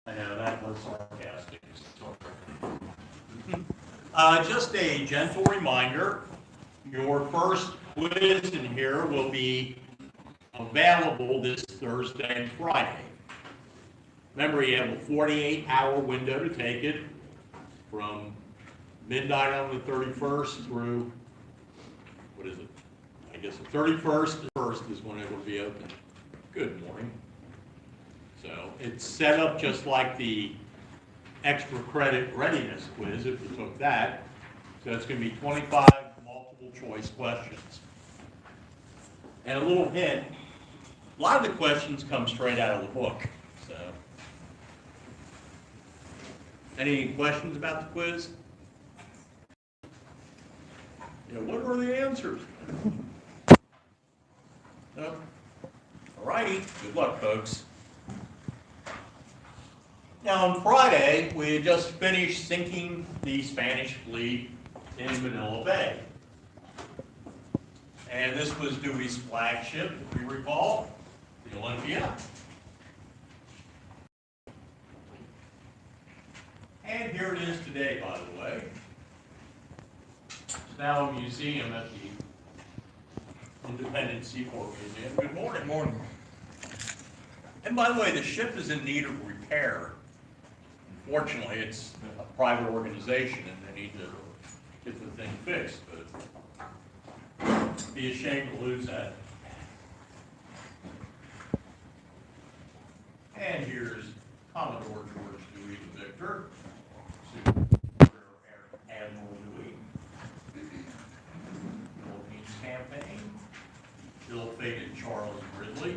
I know, that was sarcastic. Just a gentle reminder, your first quiz in here will be available this Thursday and Friday. Remember, you have a 48-hour window to take it from midnight on the 31st through, what is it? I guess the 31st. The 1st is when it will be open. Good morning. So it's set up just like the extra credit readiness quiz, if you took that. So it's going to be 25 multiple choice questions. And a little hint, a lot of the questions come straight out of the book. So, any questions about the quiz? What are the answers? No? All righty. Good luck, folks. Now, on Friday, we had just finished sinking the Spanish fleet in Manila Bay. And this was Dewey's flagship, if you recall, the Olympia. And here it is today, by the way. It's now a museum at the Independent Seaport Museum. Good morning. Good morning. And by the way, the ship is in need of repair. Unfortunately, it's a private organization and they need to get the thing fixed, but it'd be a shame to lose that. And here's Commodore George Dewey the Victor, Admiral Dewey, Philippines campaign, ill-fated Charles Gridley.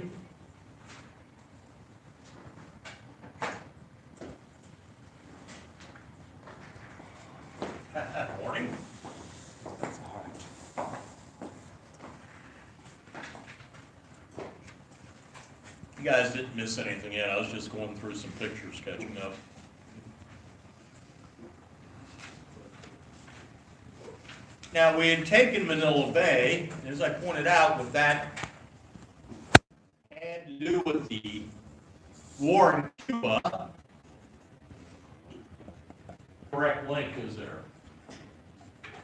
Morning. You guys didn't miss anything yet. I was just going through some pictures, catching up. Now, we had taken Manila Bay, and as I pointed out, with that had to do with the war in Cuba. Correct link is there.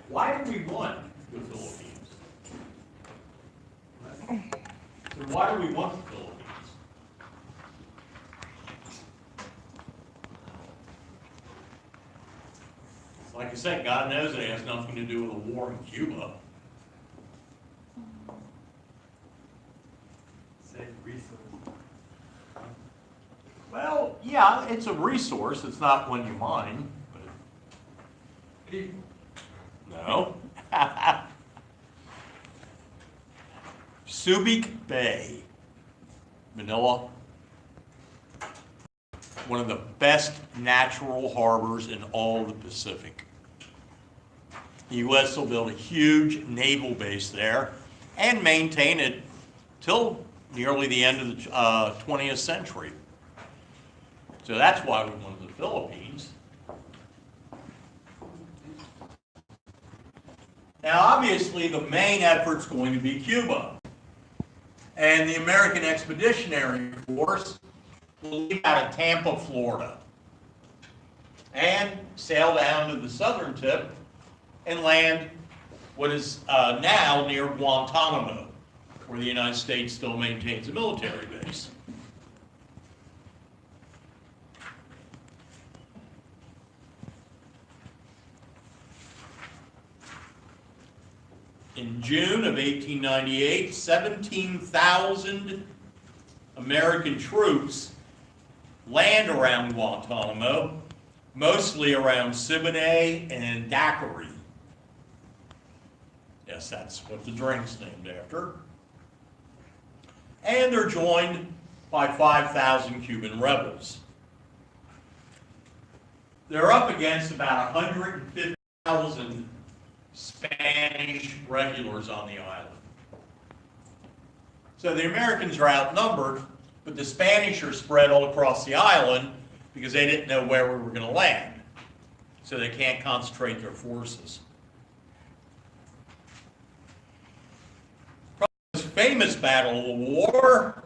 Why do we want the Philippines? So why do we want the Philippines? Like I said, God knows it has nothing to do with the war in Cuba. Safe resource. Well, yeah, it's a resource. It's not one you mine. But... No. Subic Bay, Manila. One of the best natural harbors in all the Pacific. The U.S. will build a huge naval base there and maintain it till nearly the end of the 20th century. So that's why we wanted the Philippines. Now, obviously, the main effort's going to be Cuba. And the American Expeditionary Force will leave out of Tampa, Florida, and sail down to the southern tip and land what is now near Guantanamo, where the United States still maintains a military base. In June of 1898, 17,000 American troops land around Guantanamo, mostly around Siboney and Daiquiri. Yes, that's what the drink's named after. And they're joined by 5,000 Cuban rebels. They're up against about 150,000 Spanish regulars on the island. So the Americans are outnumbered, but the Spanish are spread all across the island because they didn't know where we were going to land. So they can't concentrate their forces. Probably the most famous battle of the war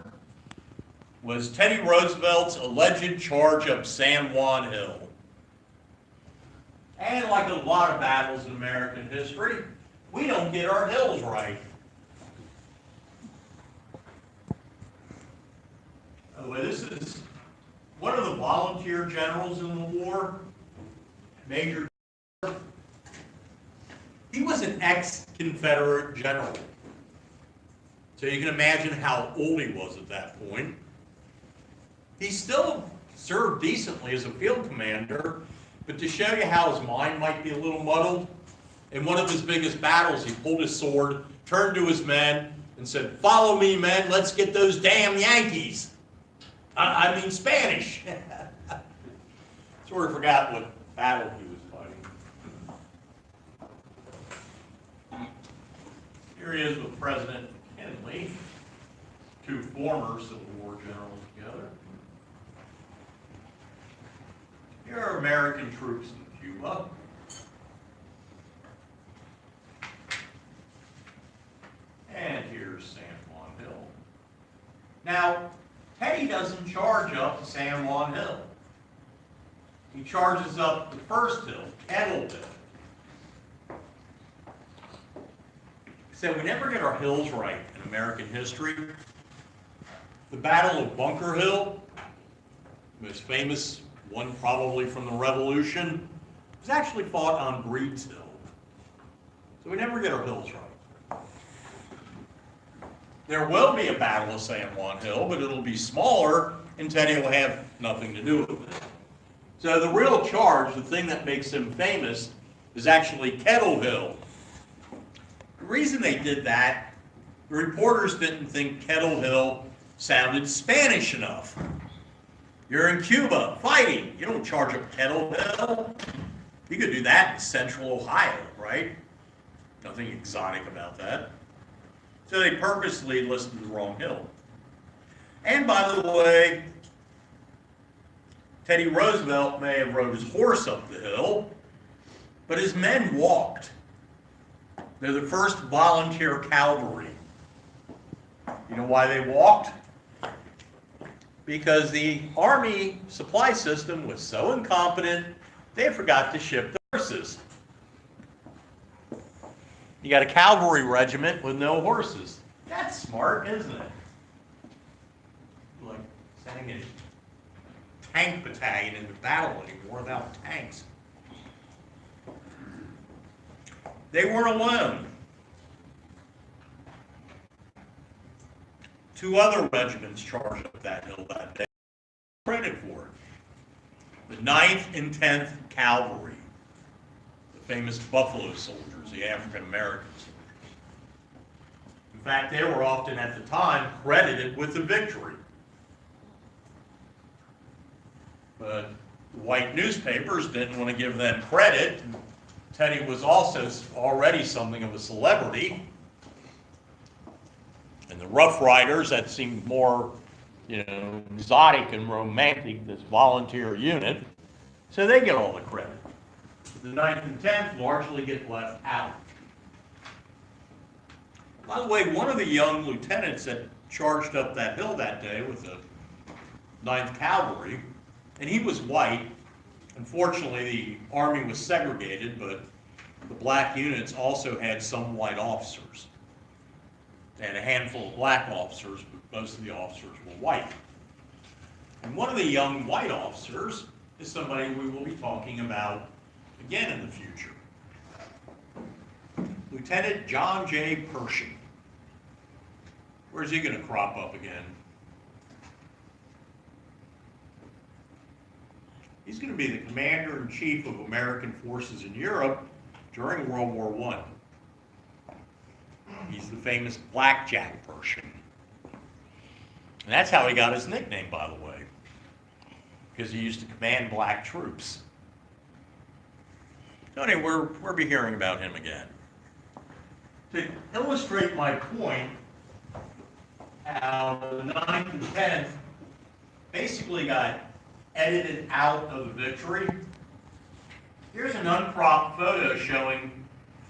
was Teddy Roosevelt's alleged charge up San Juan Hill. And like a lot of battles in American history, we don't get our hills right. By the way, this is one of the volunteer generals in the war, Major. He was an ex-Confederate general. So you can imagine how old he was at that point. He still served decently as a field commander, but to show you how his mind might be a little muddled, in one of his biggest battles, he pulled his sword, turned to his men, and said, "Follow me, men, let's get those damn Yankees." I mean Spanish. Sort of forgot what battle he was fighting. Here he is with President McKinley, two former Civil War generals together. Here are American troops in Cuba. And here's San Juan Hill. Now, Teddy doesn't charge up San Juan Hill. He charges up the first hill, Kettle Hill. So we never get our hills right in American history. The Battle of Bunker Hill, most famous one probably from the Revolution, was actually fought on Breed's Hill. So we never get our hills right. There will be a Battle of San Juan Hill, but it'll be smaller, and Teddy will have nothing to do with it. So the real charge, the thing that makes him famous, is actually Kettle Hill. The reason they did that, the reporters didn't think Kettle Hill sounded Spanish enough. You're in Cuba fighting. You don't charge up Kettle Hill. You could do that in central Ohio, right? Nothing exotic about that. So they purposely listed the wrong hill. And by the way, Teddy Roosevelt may have rode his horse up the hill, but his men walked. They're the first volunteer cavalry. You know why they walked? Because the Army supply system was so incompetent, they forgot to ship the horses. You got a cavalry regiment with no horses. That's smart, isn't it? Like sending a tank battalion into battle anymore without tanks. They weren't alone. Two other regiments charged up that hill that day. Credit for it. The 9th and 10th Cavalry, the famous Buffalo soldiers, the African American soldiers. In fact, they were often at the time credited with the victory. But the white newspapers didn't want to give them credit. Teddy was also already something of a celebrity. And the Rough Riders, that seemed more, exotic and romantic, this volunteer unit, so they get all the credit. The 9th and 10th largely get left out. By the way, one of the young lieutenants that charged up that hill that day with the 9th Cavalry, and he was white. Unfortunately, the Army was segregated, but the black units also had some white officers. They had a handful of black officers, but most of the officers were white. And one of the young white officers is somebody we will be talking about again in the future. Lieutenant John J. Pershing. Where's he going to crop up again? He's going to be the commander-in-chief of American forces in Europe during World War I. He's the famous Blackjack Pershing. And that's how he got his nickname, by the way, because he used to command black troops. So anyway, we'll be hearing about him again. To illustrate my point, how the 9th and 10th basically got edited out of the victory. Here's an uncropped photo showing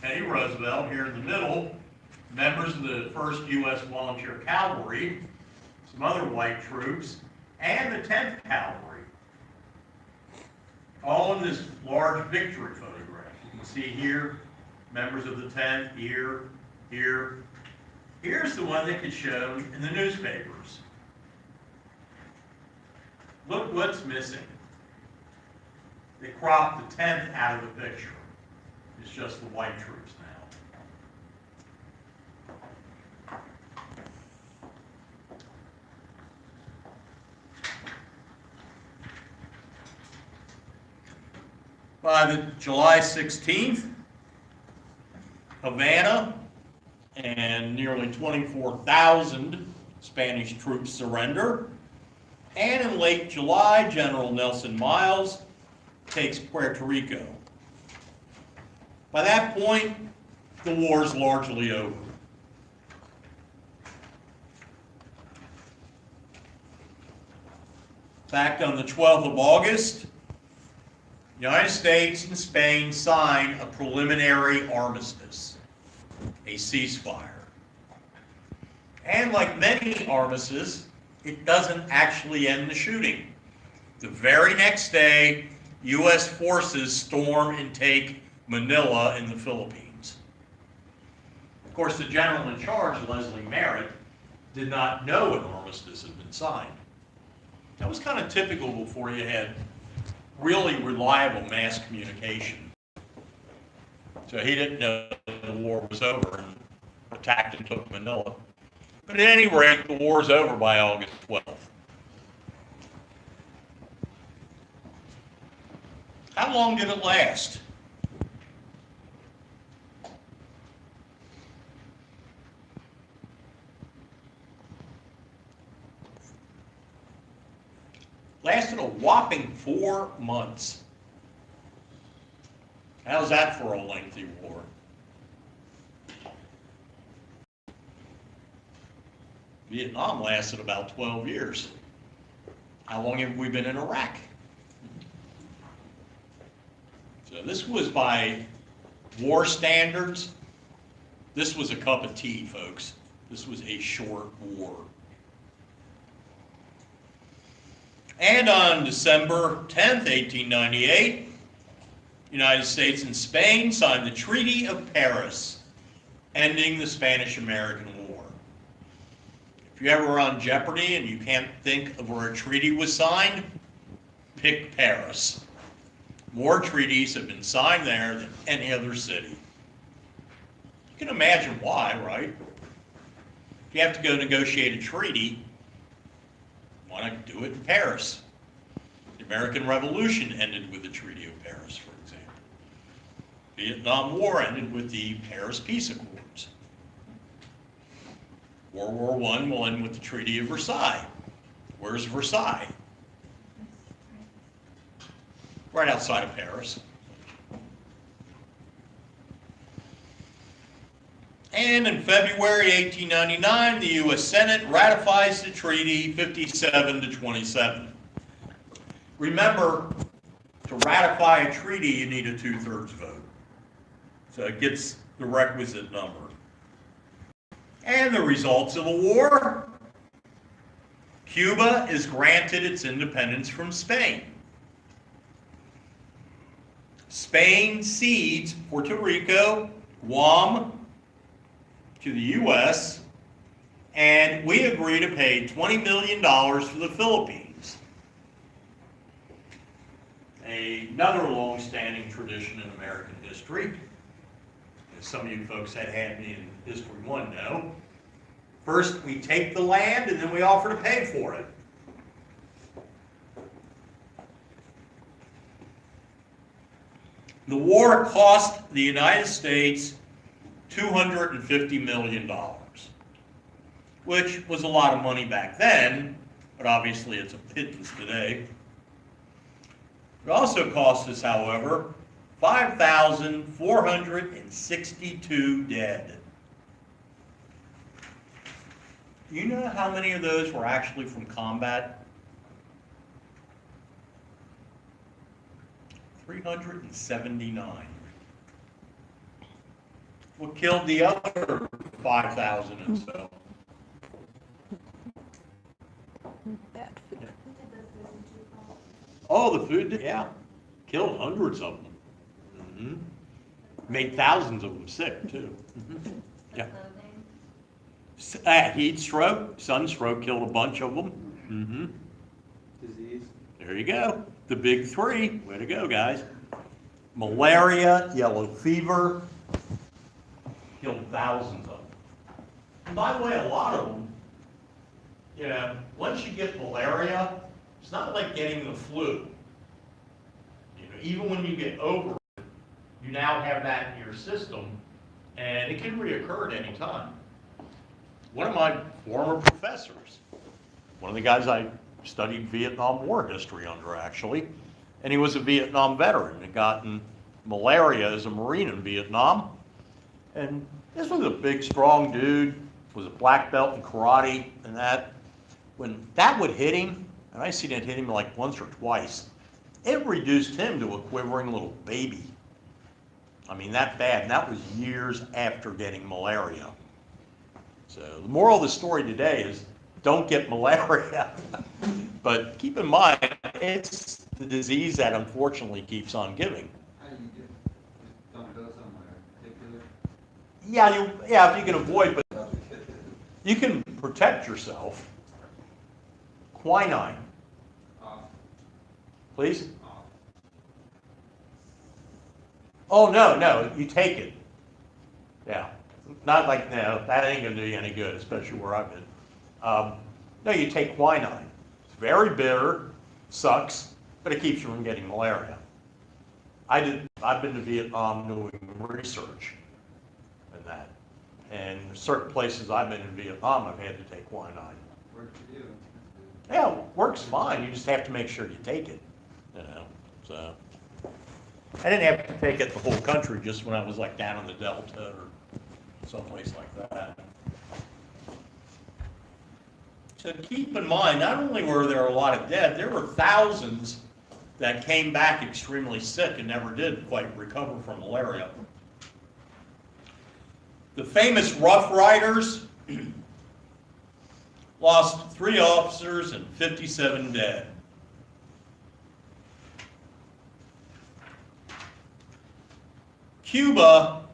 Teddy Roosevelt here in the middle, members of the 1st U.S. Volunteer Cavalry, some other white troops, and the 10th Cavalry, all in this large victory photograph. You can see here, members of the 10th, here. Here's the one that gets shown in the newspapers. Look what's missing. They cropped the 10th out of the picture. It's just the white troops now. By the July 16th, Havana and nearly 24,000 Spanish troops surrender. And in late July, General Nelson Miles takes Puerto Rico. By that point, the war is largely over. In fact, on the 12th of August, the United States and Spain sign a preliminary armistice, a ceasefire. And like many armistices, it doesn't actually end the shooting. The very next day, U.S. forces storm and take Manila in the Philippines. Of course, the general in charge, Leslie Merritt, did not know an armistice had been signed. That was kind of typical before you had really reliable mass communication. So he didn't know the war was over and attacked and took Manila. But at any rate, the war's over by August 12th. How long did it last? Lasted a whopping 4 months. How's that for a lengthy war? Vietnam lasted about 12 years. How long have we been in Iraq? So this was by war standards. This was a cup of tea, folks. This was a short war. And on December 10th, 1898, United States and Spain signed the Treaty of Paris, ending the Spanish-American War. If you're ever on Jeopardy and you can't think of where a treaty was signed, pick Paris. More treaties have been signed there than any other city. You can imagine why, right? If you have to go negotiate a treaty, why not do it in Paris? The American Revolution ended with the Treaty of Paris, for example. The Vietnam War ended with the Paris Peace Accords. World War I will end with the Treaty of Versailles. Where's Versailles? Right outside of Paris. And in February 1899, the U.S. Senate ratifies the treaty 57-27. Remember, to ratify a treaty, you need a 2/3 vote. So it gets the requisite number. And the results of the war: Cuba is granted its independence from Spain. Spain cedes Puerto Rico, Guam to the U.S., and we agree to pay $20 million for the Philippines. Another long-standing tradition in American history, as some of you folks that had me in History 1 know. First, we take the land, and then we offer to pay for it. The war cost the United States $250 million, which was a lot of money back then, but obviously it's a pittance today. It also cost us, however, 5,462 dead. Do you know how many of those were actually from combat? 379. What killed the other 5,000 and so? Oh, the food, yeah, killed hundreds of them. Made thousands of them sick too. Yeah. Heat stroke, sunstroke killed a bunch of them. Disease. There you go. The big three. Way to go, guys. Malaria, yellow fever, killed thousands of them. And by the way, a lot of them, once you get malaria, it's not like getting the flu. Even when you get over it, you now have that in your system, and it can reoccur at any time. One of my former professors, one of the guys I studied Vietnam War history under, actually, and he was a Vietnam veteran. Had gotten malaria as a Marine in Vietnam, and this was a big, strong dude, was a black belt in karate and that. When that would hit him, and I seen it hit him like once or twice, it reduced him to a quivering little baby. I mean, that bad, and that was years after getting malaria. So the moral of the story today is don't get malaria. But keep in mind, it's the disease that unfortunately keeps on giving. How do you do? Don't go somewhere particular? Yeah, if you can avoid, but you can protect yourself. Quinine, Off. please. Off. Oh, no, you take it. Yeah, not like, no, that ain't gonna do you any good, especially where I've been. No, you take quinine. It's very bitter, sucks, but it keeps you from getting malaria. I've been to Vietnam doing research and that. And certain places I've been in Vietnam, I've had to take quinine. Work to do. Yeah, works fine, you just have to make sure you take it, so. I didn't have to take it the whole country, just when I was like down in the Delta or someplace like that. So keep in mind, not only were there a lot of dead, there were thousands that came back extremely sick and never did quite recover from malaria. The famous Rough Riders lost 3 officers and 57 dead. Cuba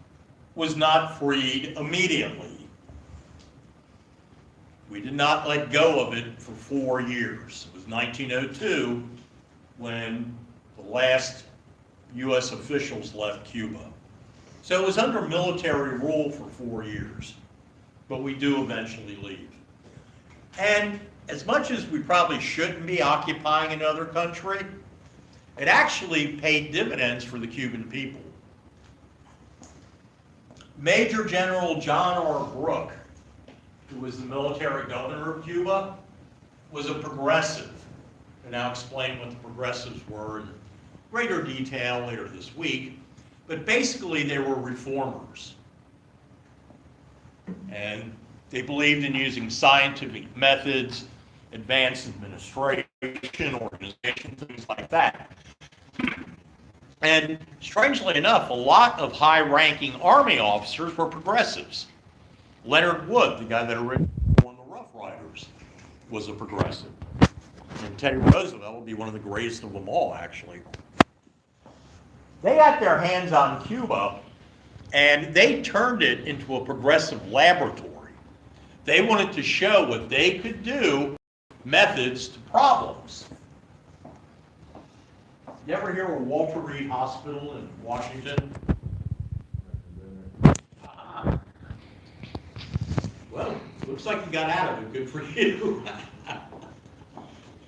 was not freed immediately. We did not let go of it for 4 years. It was 1902 when the last U.S. officials left Cuba. So it was under military rule for 4 years, but we do eventually leave. And as much as we probably shouldn't be occupying another country, it actually paid dividends for the Cuban people. Major General John R. Brooke, who was the military governor of Cuba, was a progressive. And I'll explain what the progressives were in greater detail later this week. But basically, they were reformers. And they believed in using scientific methods, advanced administration, organization, things like that. And strangely enough, a lot of high-ranking Army officers were progressives. Leonard Wood, the guy that originally won the Rough Riders, was a progressive. And Teddy Roosevelt would be one of the greatest of them all, actually. They got their hands on Cuba, and they turned it into a progressive laboratory. They wanted to show what they could do, methods to problems. You ever hear of Walter Reed Hospital in Washington? Well, looks like you got out of it. Good for you.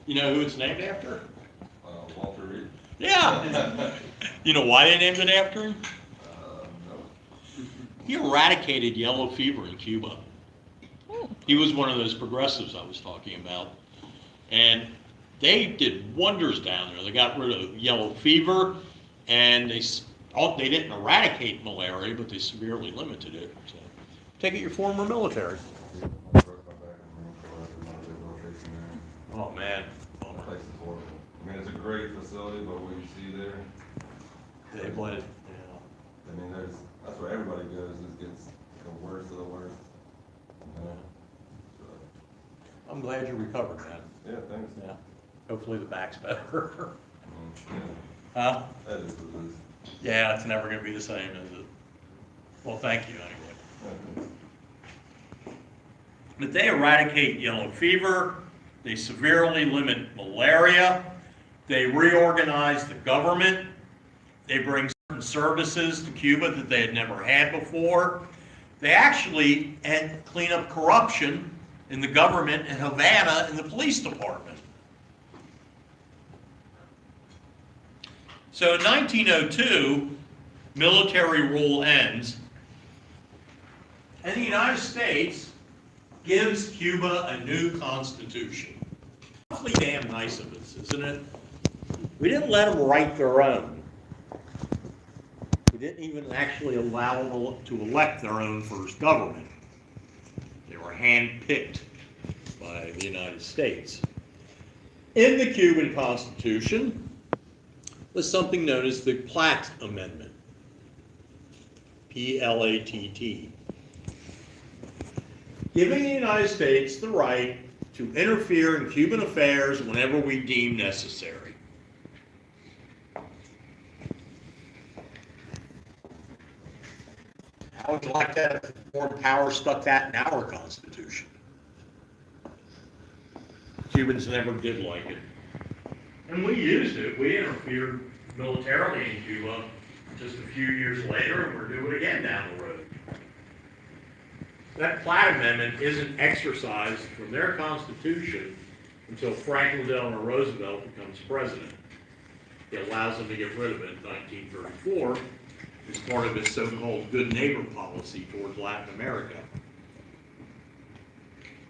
You know who it's named after? Walter Reed. Yeah. You know why they named it after him? No. He eradicated yellow fever in Cuba. He was one of those progressives I was talking about. And they did wonders down there. They got rid of yellow fever, and they didn't eradicate malaria, but they severely limited it. So, take it, your former military. I broke my back in Marine Corps after my big rotation there. Oh, man. That place is horrible. I mean, it's a great facility, but what you see there, They bled. I mean, that's where everybody goes. It gets the worst of the worst. You know? So, I'm glad you recovered, man. yeah, thanks. Yeah. Hopefully the back's better. Huh? That is what it is. Yeah, it's never gonna be the same, is it? Well, thank you anyway. But they eradicate yellow fever, they severely limit malaria, they reorganize the government, they bring certain services to Cuba that they had never had before. They actually clean up corruption in the government in Havana in the police department. So in 1902, military rule ends, and the United States gives Cuba a new constitution. Awfully damn nice of us, isn't it? We didn't let them write their own. We didn't even actually allow them to elect their own first government. They were handpicked by the United States. In the Cuban Constitution was something known as the Platt Amendment, P-L-A-T-T, giving the United States the right to interfere in Cuban affairs whenever we deem necessary. How would you like that if foreign power stuck that in our Constitution? Cubans never did like it. And we used it. We interfered militarily in Cuba just a few years later, and we're doing it again down the road. That Platt Amendment isn't exercised from their Constitution until Franklin Delano Roosevelt becomes president. He allows them to get rid of it in 1934 as part of his so-called good neighbor policy towards Latin America.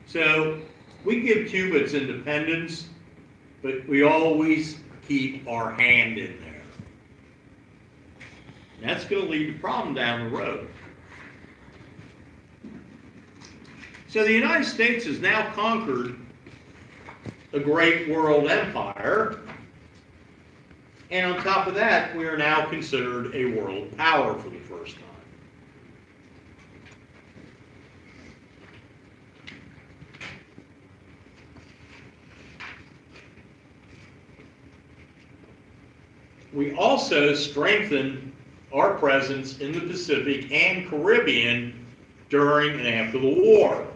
So we give Cuba its independence, but we always keep our hand in there. And that's going to lead to problem down the road. So the United States has now conquered a great world empire, and on top of that, we are now considered a world power for the first time. We also strengthened our presence in the Pacific and Caribbean during and after the war.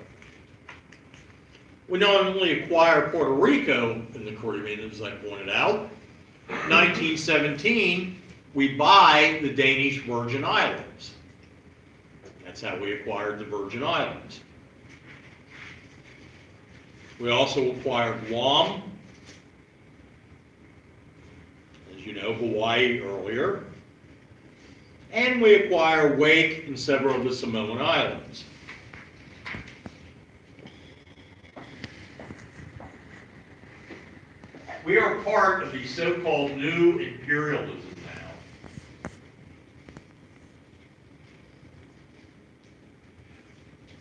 We not only acquired Puerto Rico in the Caribbean, as I pointed out. In 1917, we buy the Danish Virgin Islands. That's how we acquired the Virgin Islands. We also acquired Guam, as you know, Hawaii earlier. And we acquire Wake and several of the Samoan Islands. We are part of the so-called new imperialism now.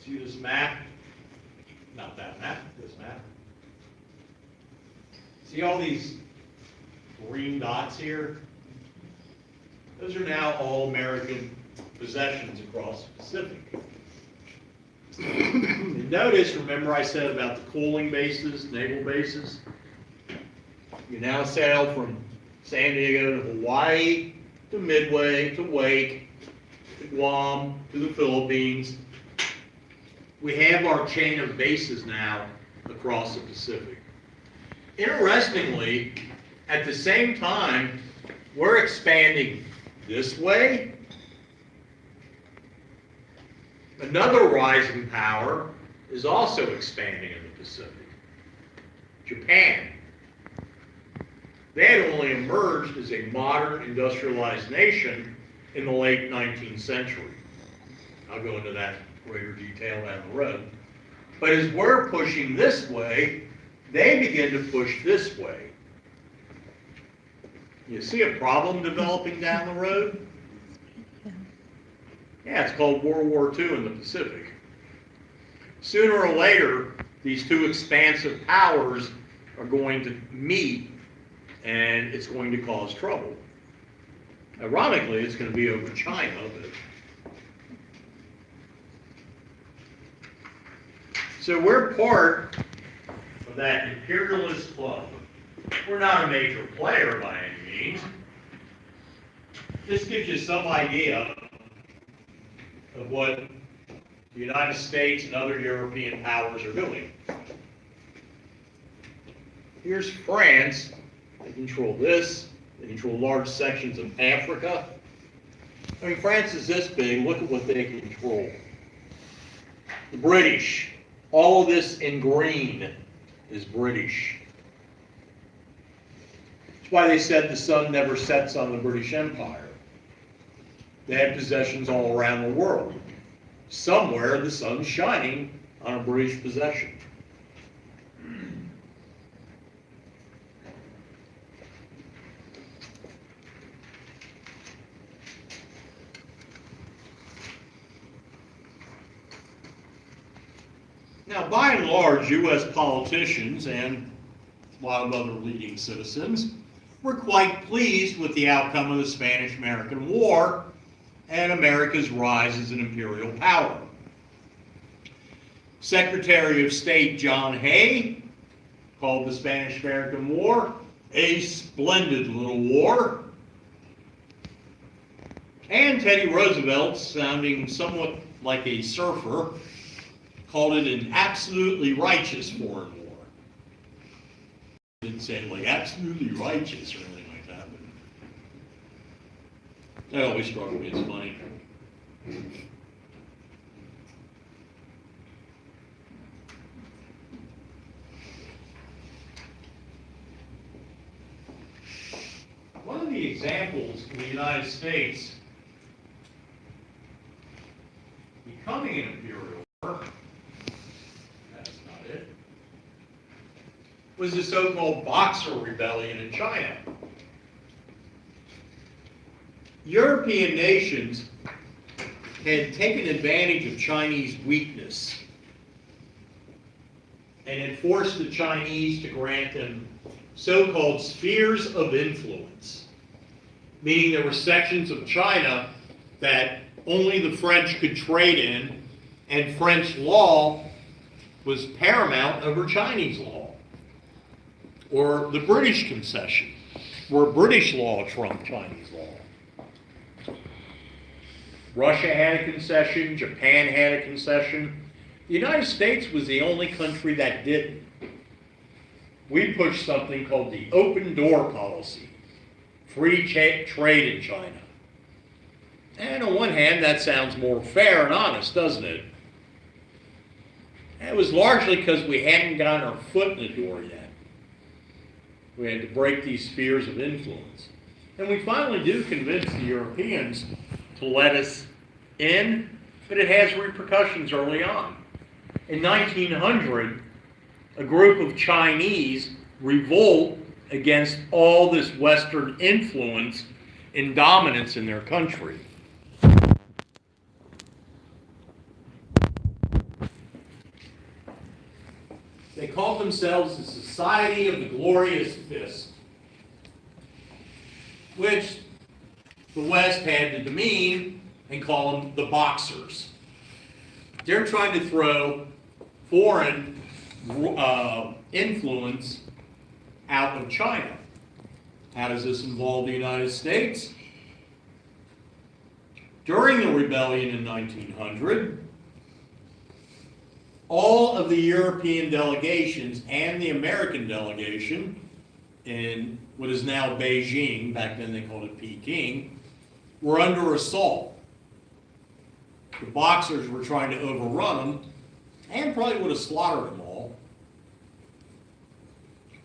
See this map? Not that map, this map. See all these green dots here? Those are now all American possessions across the Pacific. And notice, remember I said about the cooling bases, naval bases? You now sail from San Diego to Hawaii, to Midway, to Wake, to Guam, to the Philippines. We have our chain of bases now across the Pacific. Interestingly, at the same time, we're expanding this way. Another rising power is also expanding in the Pacific. Japan. They had only emerged as a modern industrialized nation in the late 19th century. I'll go into that in greater detail down the road. But as we're pushing this way, they begin to push this way. You see a problem developing down the road? Yeah, it's called World War II in the Pacific. Sooner or later, these two expansive powers are going to meet, and it's going to cause trouble. Ironically, it's going to be over China, but... So we're part of that imperialist club. We're not a major player by any means. This gives you some idea of what the United States and other European powers are doing. Here's France. They control this. They control large sections of Africa. I mean, France is this big. Look at what they control. The British. All of this in green is British. That's why they said the sun never sets on the British Empire. They had possessions all around the world. Somewhere the sun's shining on a British possession. Now, by and large, U.S. politicians and a lot of other leading citizens were quite pleased with the outcome of the Spanish-American War and America's rise as an imperial power. Secretary of State John Hay called the Spanish-American War a splendid little war. And Teddy Roosevelt, sounding somewhat like a surfer, called it an absolutely righteous foreign war. He didn't say like absolutely righteous or anything like that, but that always struck me as funny. One of the examples in the United States becoming an imperial power, that's not it, was the so-called Boxer Rebellion in China. European nations had taken advantage of Chinese weakness and had forced the Chinese to grant them so-called spheres of influence, meaning there were sections of China that only the French could trade in, and French law was paramount over Chinese law. Or the British concession, where British law trumped Chinese law. Russia had a concession, Japan had a concession. The United States was the only country that didn't. We pushed something called the open door policy, free trade in China. And on one hand, that sounds more fair and honest, doesn't it? It was largely because we hadn't gotten our foot in the door yet. We had to break these spheres of influence. And we finally do convince the Europeans to let us in, but it has repercussions early on. In 1900, a group of Chinese revolt against all this Western influence and dominance in their country. They called themselves the Society of the Glorious Fist, which the West had to demean and call them the Boxers. They're trying to throw foreign influence out of China. How does this involve the United States? During the rebellion in 1900, all of the European delegations and the American delegation in what is now Beijing, back then they called it Peking, were under assault. The Boxers were trying to overrun them and probably would have slaughtered them all.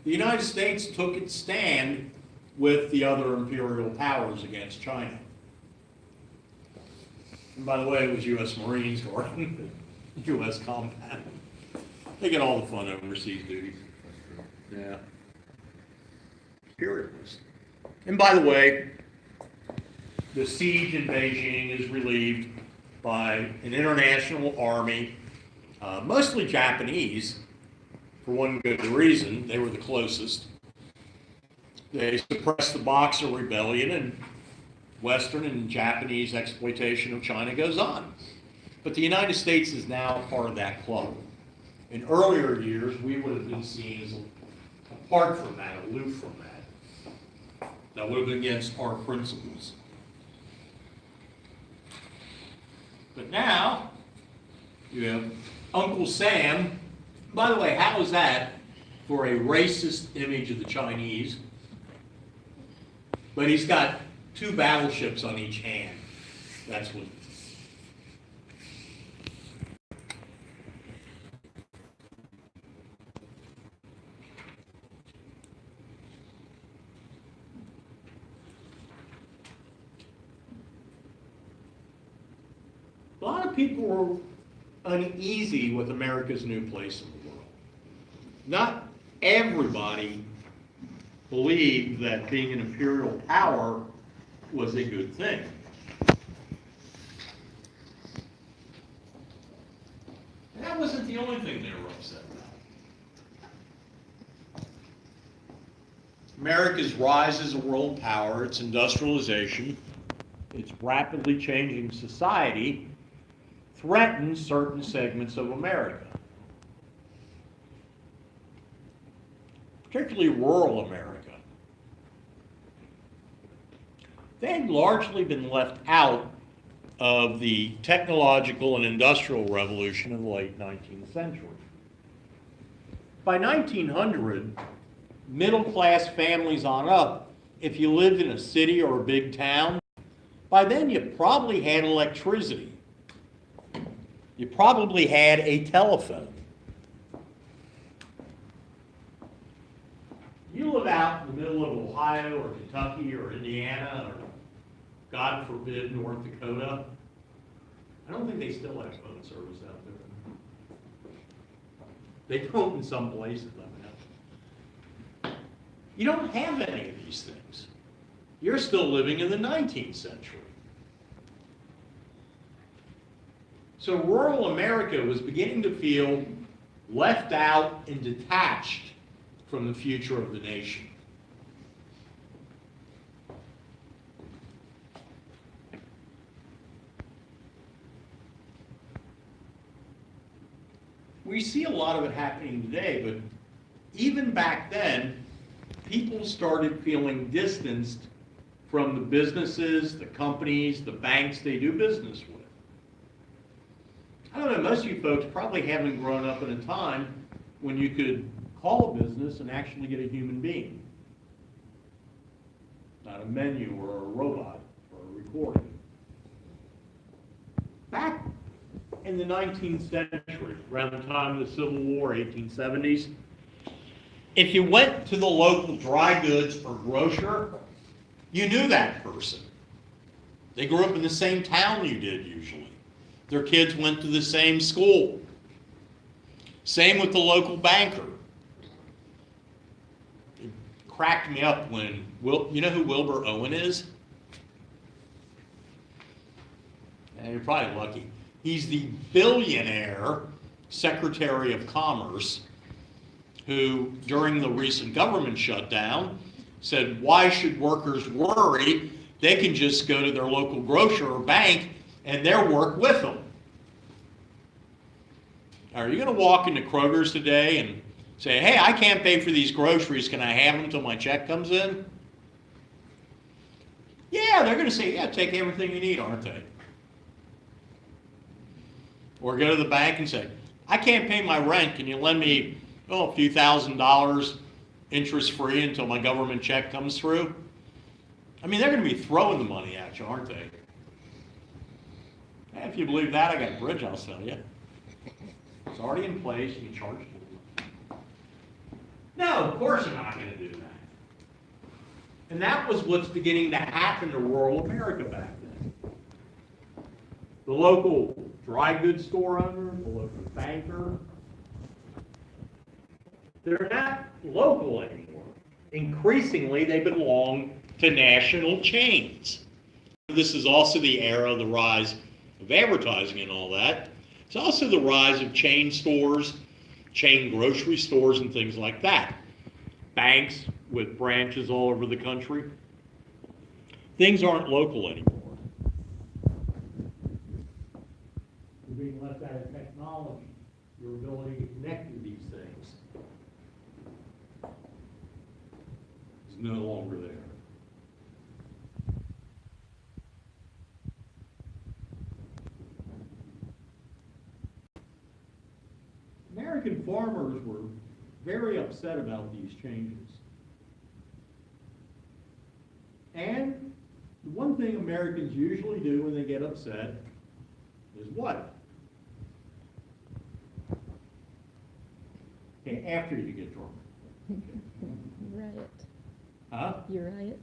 The United States took its stand with the other imperial powers against China. And by the way, it was U.S. Marines guarding the U.S. combat. They get all the fun overseas duties. Yeah. Imperialists. And by the way, the siege in Beijing is relieved by an international army, mostly Japanese, for one good reason. They were the closest. They suppressed the Boxer Rebellion, and Western and Japanese exploitation of China goes on. But the United States is now part of that club. In earlier years, we would have been seen as apart from that, aloof from that. That would have been against our principles. But now, you have Uncle Sam. By the way, how is that for a racist image of the Chinese? But he's got 2 battleships on each hand. That's what. A lot of people were uneasy with America's new place in the world. Not everybody believed that being an imperial power was a good thing. And that wasn't the only thing they were upset about. America's rise as a world power, its industrialization, its rapidly changing society, threatened certain segments of America, particularly rural America. They had largely been left out of the technological and industrial revolution of the late 19th century. By 1900, middle-class families on up, if you lived in a city or a big town, by then you probably had electricity. You probably had a telephone. You live out in the middle of Ohio or Kentucky or Indiana or, God forbid, North Dakota. I don't think they still have phone service out there. They don't in some places, I mean. You don't have any of these things. You're still living in the 19th century. So rural America was beginning to feel left out and detached from the future of the nation. We see a lot of it happening today, but even back then, people started feeling distanced from the businesses, the companies, the banks they do business with. I don't know, most of you folks probably haven't grown up in a time when you could call a business and actually get a human being. Not a menu or a robot or a recording. Back in the 19th century, around the time of the Civil War, 1870s, if you went to the local dry goods or grocer, you knew that person. They grew up in the same town you did usually. Their kids went to the same school. Same with the local banker. It cracked me up when, you know who Wilbur Owen is? And you're probably lucky. He's the billionaire Secretary of Commerce who, during the recent government shutdown, said, why should workers worry? They can just go to their local grocer or bank and they'll work with them. Are you going to walk into Kroger's today and say, hey, I can't pay for these groceries, can I have them until my check comes in? Yeah, they're going to say, yeah, take everything you need, aren't they? Or go to the bank and say, I can't pay my rent, can you lend me a few $1,000s interest-free until my government check comes through? I mean, they're going to be throwing the money at you, aren't they? And if you believe that, I got a bridge I'll sell you. It's already in place, you can charge for it. No, of course they're not going to do that. And that was what's beginning to happen to rural America back then. The local dry goods store owner, the local banker, they're not local anymore. Increasingly, they belong to national chains. This is also the era of the rise of advertising and all that. It's also the rise of chain stores, chain grocery stores, and things like that. Banks with branches all over the country. Things aren't local anymore. You're being left out of technology, your ability to connect to these things. is no longer there. American farmers were very upset about these changes. And the one thing Americans usually do when they get upset is what? Okay, after you get drunk. Riot. Huh? You riot.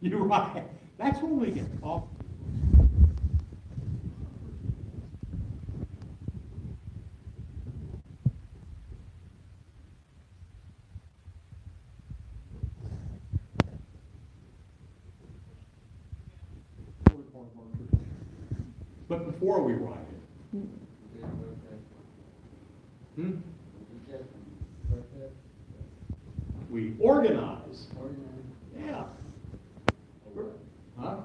You're right. That's when we get off. But before we riot, hmm? We organize. Yeah. Huh?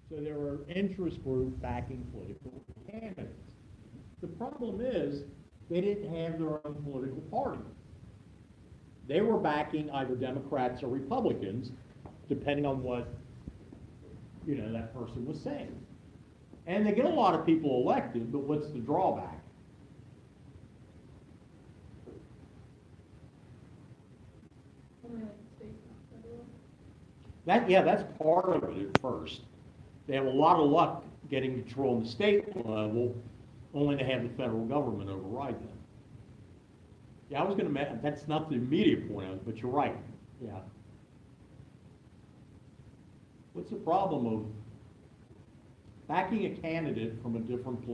So there are interest groups backing political candidates. The problem is, they didn't have their own political party. They were backing either Democrats or Republicans, depending on what, that person was saying. And they get a lot of people elected, but what's the drawback? That's part of it at first. They have a lot of luck getting control on the state level, only to have the federal government override them. Yeah, I was gonna mention, that's not the immediate point of it, but you're right, yeah. What's the problem of backing a candidate from a different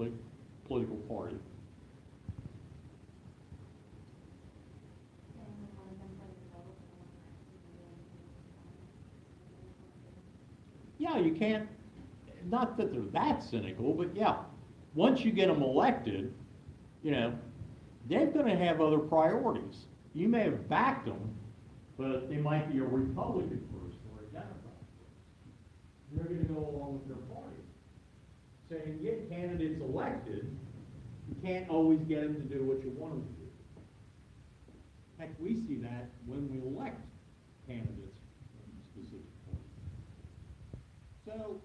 political party? Yeah, you can't, not that they're that cynical, but yeah, once you get them elected, they're gonna have other priorities. You may have backed them, but they might be a Republican first or a Democrat first. They're gonna go along with their party. So you get candidates elected, you can't always get them to do what you want them to do. Heck, we see that when we elect candidates from specific parties. So,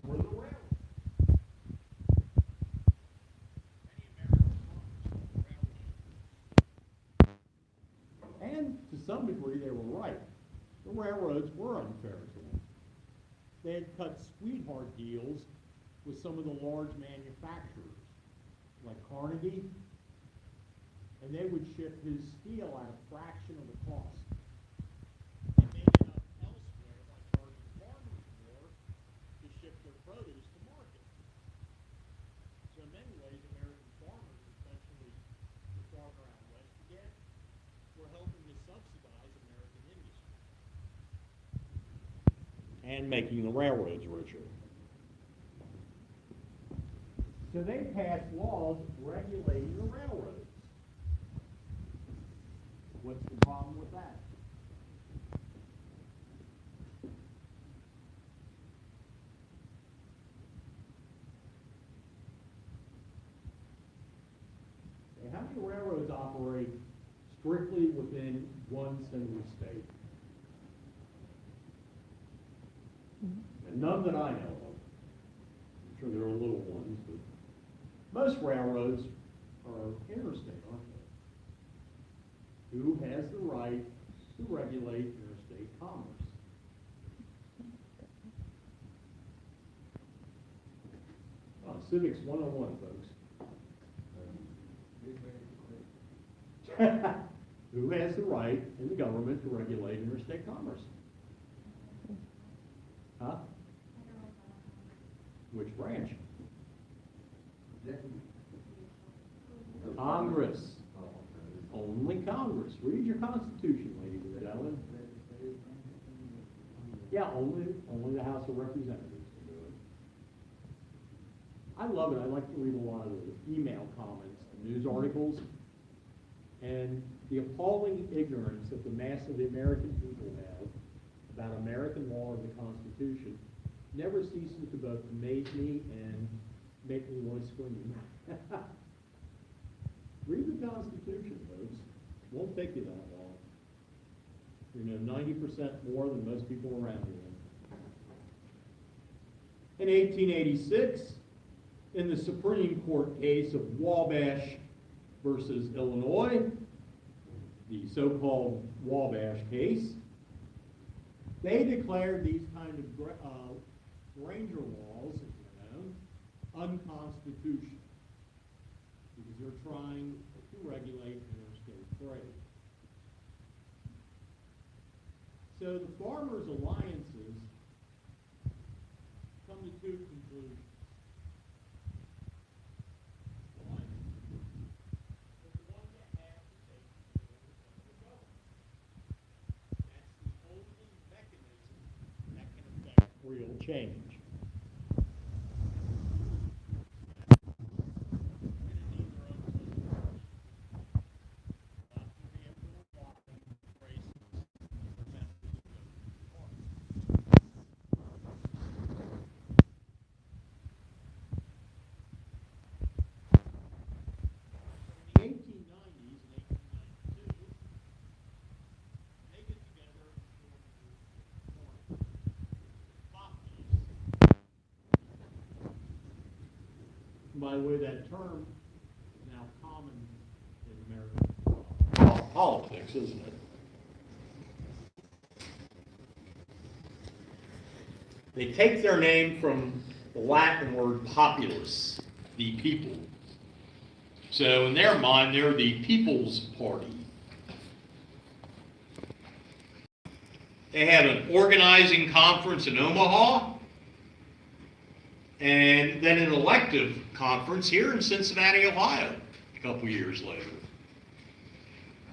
we're the railroad. And to some degree, they were right. The railroads were unfair to them. They had cut sweetheart deals with some of the large manufacturers, like Carnegie, and they would ship his steel at a fraction of the cost. They made enough and making the railroads richer. So they passed laws regulating the railroads. What's the problem with that? Okay, how many railroads operate strictly within one single state? And none that I know of. I'm sure there are little ones, but most railroads are interstate, aren't they? Who has the right to regulate interstate commerce? Civics 101, folks. Who has the right in the government to regulate interstate commerce? Huh? Which branch? Congress. Only Congress. Read your Constitution, ladies and gentlemen. Yeah, only the House of Representatives can do it. I love it. I like to read a lot of the email comments and news articles. And the appalling ignorance that the mass of the American people have about American law and the Constitution never ceases to both amaze me and make me want to scream. Read the Constitution, folks. It won't take you that long. You know, 90% more than most people around you. In 1886, in the Supreme Court case of Wabash versus Illinois, the so-called Wabash case, they declared these kind of ranger laws, as you know, unconstitutional because they're trying to regulate interstate trade. So the farmers' alliances come to two conclusions. One, that the one that has to take the government. That's the only mechanism that can affect real change. By the way, that term is now common in American politics, isn't it? They take their name from the Latin word populus, the people. So in their mind, they're the People's Party. They had an organizing conference in Omaha, and then an elective conference here in Cincinnati, Ohio, a couple years later.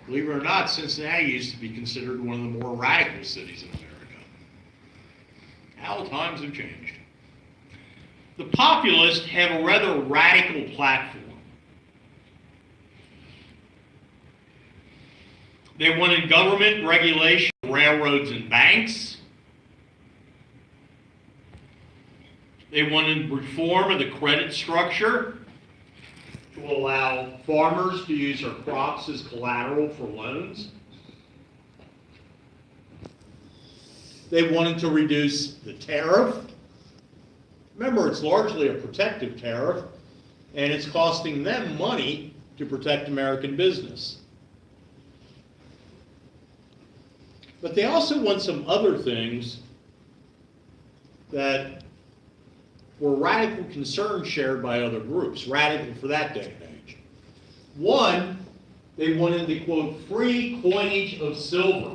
Believe it or not, Cincinnati used to be considered one of the more radical cities in America. How times have changed. The populists have a rather radical platform. They wanted government regulation of railroads and banks. They wanted reform of the credit structure to allow farmers to use their crops as collateral for loans. They wanted to reduce the tariff. Remember, it's largely a protective tariff, and it's costing them money to protect American business. But they also want some other things that were radical concerns shared by other groups, radical for that day and age. One, they wanted the, quote, free coinage of silver.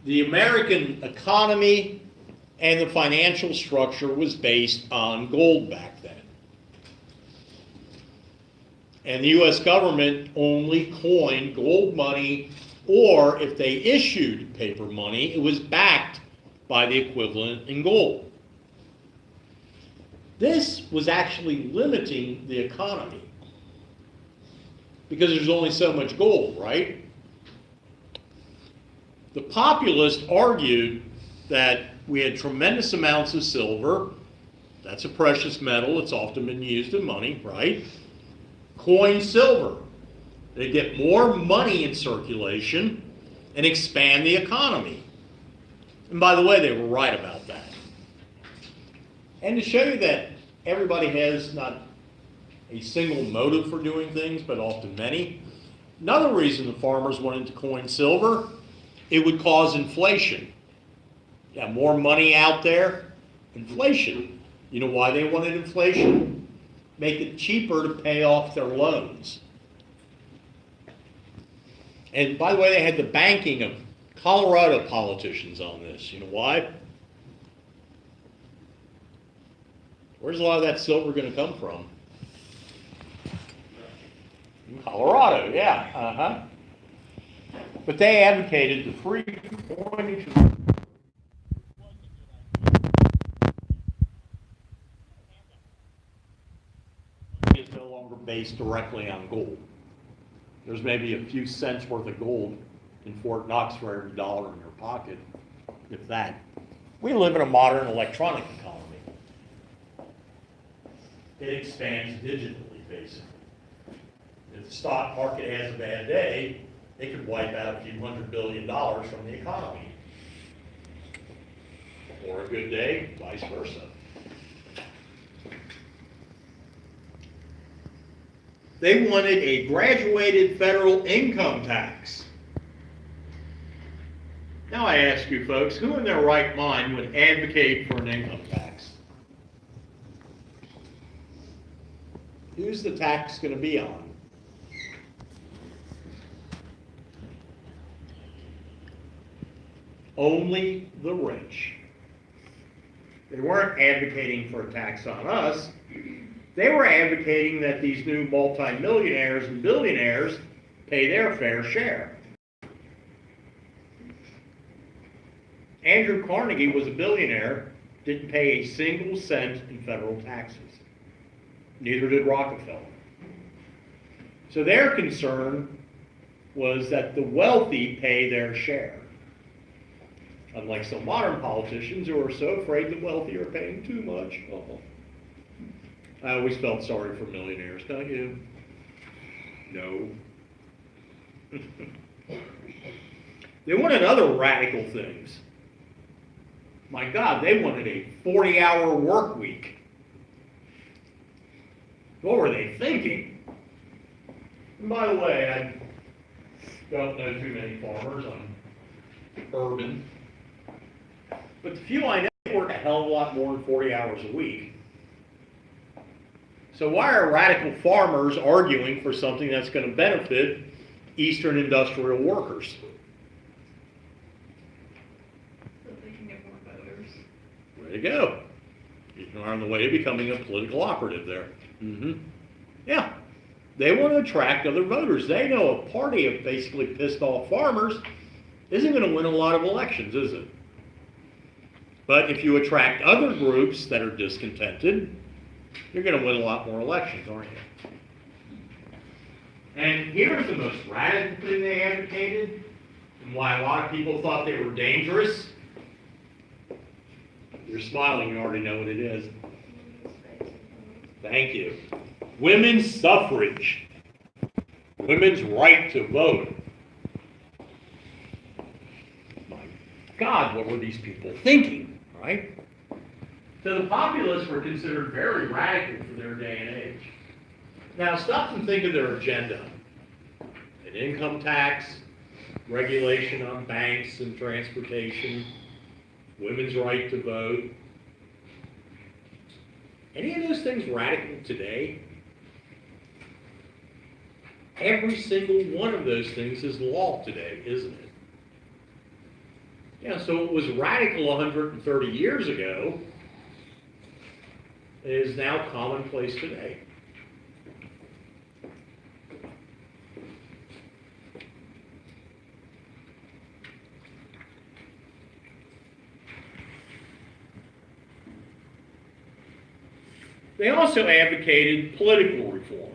The American economy and the financial structure was based on gold back then. And the U.S. government only coined gold money or if they issued paper money, it was backed by the equivalent in gold. This was actually limiting the economy because there's only so much gold, right? The populists argued that we had tremendous amounts of silver. That's a precious metal. It's often been used in money, right? Coin silver. They get more money in circulation and expand the economy. And by the way, they were right about that. And to show you that everybody has not a single motive for doing things, but often many, another reason the farmers wanted to coin silver, it would cause inflation. You have more money out there, inflation. You know why they wanted inflation? Make it cheaper to pay off their loans. And by the way, they had the banking of Colorado politicians on this. You know why? Where's a lot of that silver going to come from? In Colorado, yeah. Uh-huh. But they advocated the free coinage of is no longer based directly on gold. There's maybe a few cents worth of gold in Fort Knox for every dollar in your pocket, if that. We live in a modern electronic economy. It expands digitally, basically. If the stock market has a bad day, it could wipe out a few $100 billion from the economy. Or a good day, vice versa. They wanted a graduated federal income tax. Now I ask you folks, who in their right mind would advocate for an income tax? Who's the tax going to be on? Only the rich. They weren't advocating for a tax on us. They were advocating that these new multimillionaires and billionaires pay their fair share. Andrew Carnegie was a billionaire, didn't pay a single cent in federal taxes. Neither did Rockefeller. So their concern was that the wealthy pay their share. Unlike some modern politicians who are so afraid the wealthy are paying too much. I always felt sorry for millionaires, don't you? No. They wanted other radical things. My God, they wanted a 40-hour work week. What were they thinking? And by the way, I don't know too many farmers. I'm urban. But the few I know work a hell of a lot more than 40 hours a week. So why are radical farmers arguing for something that's going to benefit Eastern industrial workers? So they can get more voters. Way to go. You're on the way to becoming a political operative there. Yeah. They want to attract other voters. They know a party of basically pissed off farmers isn't going to win a lot of elections, is it? But if you attract other groups that are discontented, you're going to win a lot more elections, aren't you? And here's the most radical thing they advocated, and why a lot of people thought they were dangerous. You're smiling, you already know what it is. Thank you. Women's suffrage. Women's right to vote. My God, what were these people thinking, right? So the populists were considered very radical for their day and age. Now stop and think of their agenda. An income tax, regulation on banks and transportation, women's right to vote. Any of those things radical today? Every single one of those things is law today, isn't it? Yeah, so it was radical 130 years ago. It is now commonplace today. They also advocated political reform.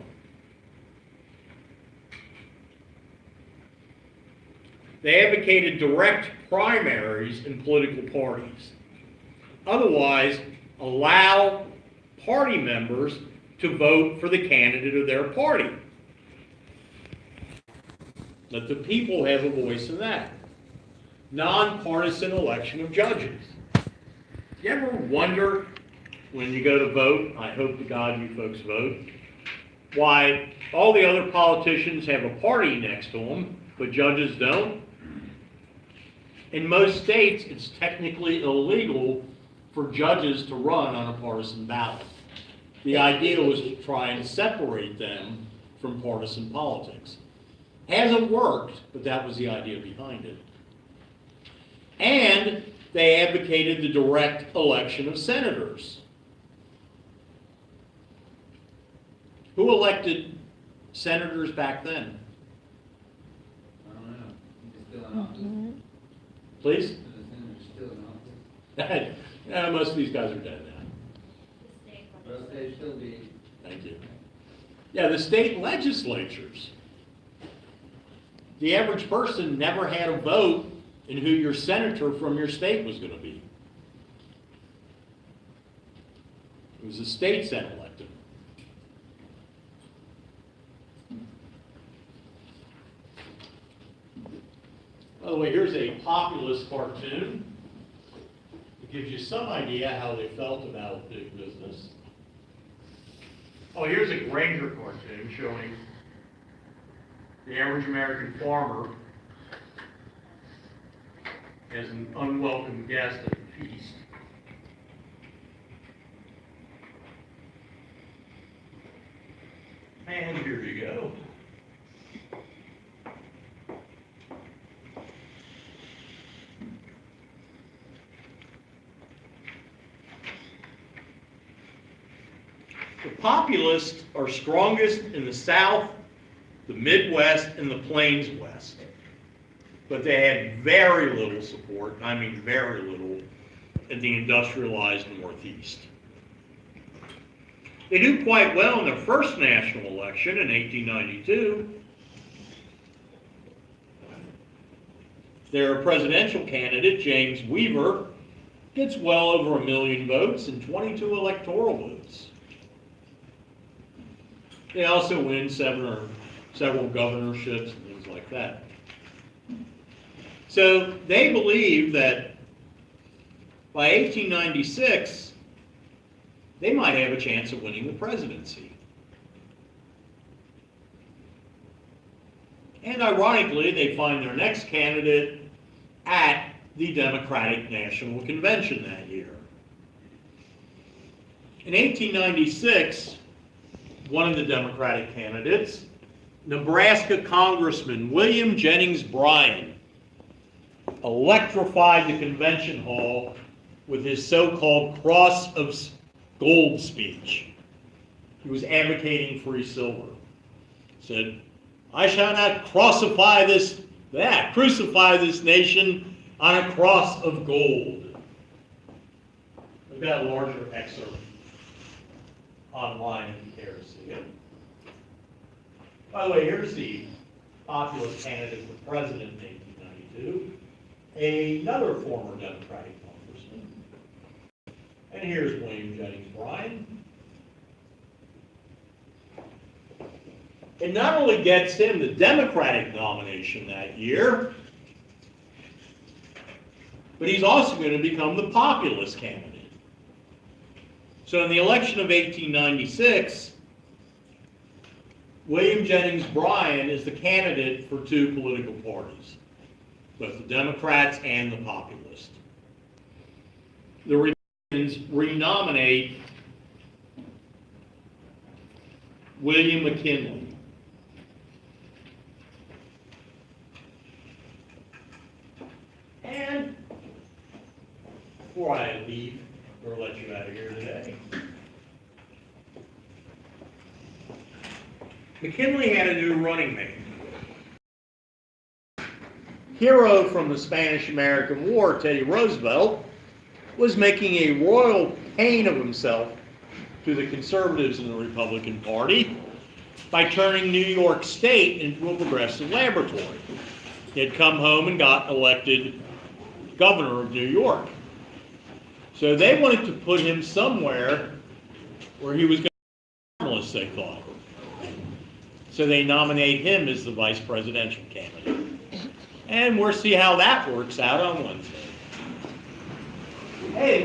They advocated direct primaries in political parties. Otherwise, allow party members to vote for the candidate of their party. Let the people have a voice in that. Nonpartisan election of judges. You ever wonder when you go to vote, I hope to God you folks vote, why all the other politicians have a party next to them, but judges don't? In most states, it's technically illegal for judges to run on a partisan ballot. The idea was to try and separate them from partisan politics. Hasn't worked, but that was the idea behind it. And they advocated the direct election of senators. Who elected senators back then? I don't know. He's still in office. Please? The senator's still in office. Yeah, most of these guys are dead now. But they still be. Thank you. Yeah, the state legislatures. The average person never had a vote in who your senator from your state was going to be. It was the states that elected. By the way, here's a populist cartoon. It gives you some idea how they felt about big business. Oh, here's a Granger cartoon showing the average American farmer as an unwelcome guest at a feast. And here you go. The populists are strongest in the South, the Midwest, and the Plains West. But they had very little support, and I mean very little, in the industrialized Northeast. They do quite well in their first national election in 1892. Their presidential candidate, James Weaver, gets well over 1 million votes and 22 electoral votes. They also win several governorships and things like that. So they believe that by 1896, they might have a chance of winning the presidency. And ironically, they find their next candidate at the Democratic National Convention that year. In 1896, one of the Democratic candidates, Nebraska Congressman William Jennings Bryan, electrified the convention hall with his so-called Cross of Gold speech. He was advocating free silver. He said, "I shall not crucify this nation on a cross of gold." We've got a larger excerpt online if you care to see it. By the way, here's the populist candidate for president in 1892, another former Democratic congressman. And here's William Jennings Bryan. It not only gets him the Democratic nomination that year, but he's also going to become the populist candidate. So in the election of 1896, William Jennings Bryan is the candidate for two political parties, both the Democrats and the Populists. The Republicans renominate William McKinley. And before I leave, or let you out of here today, McKinley had a new running mate. Hero from the Spanish-American War, Teddy Roosevelt, was making a royal pain of himself to the conservatives in the Republican Party by turning New York State into a progressive laboratory. He had come home and got elected governor of New York. So they wanted to put him somewhere where he was going to be harmless, they thought. So they nominate him as the vice presidential candidate. And we'll see how that works out on Wednesday. Hey,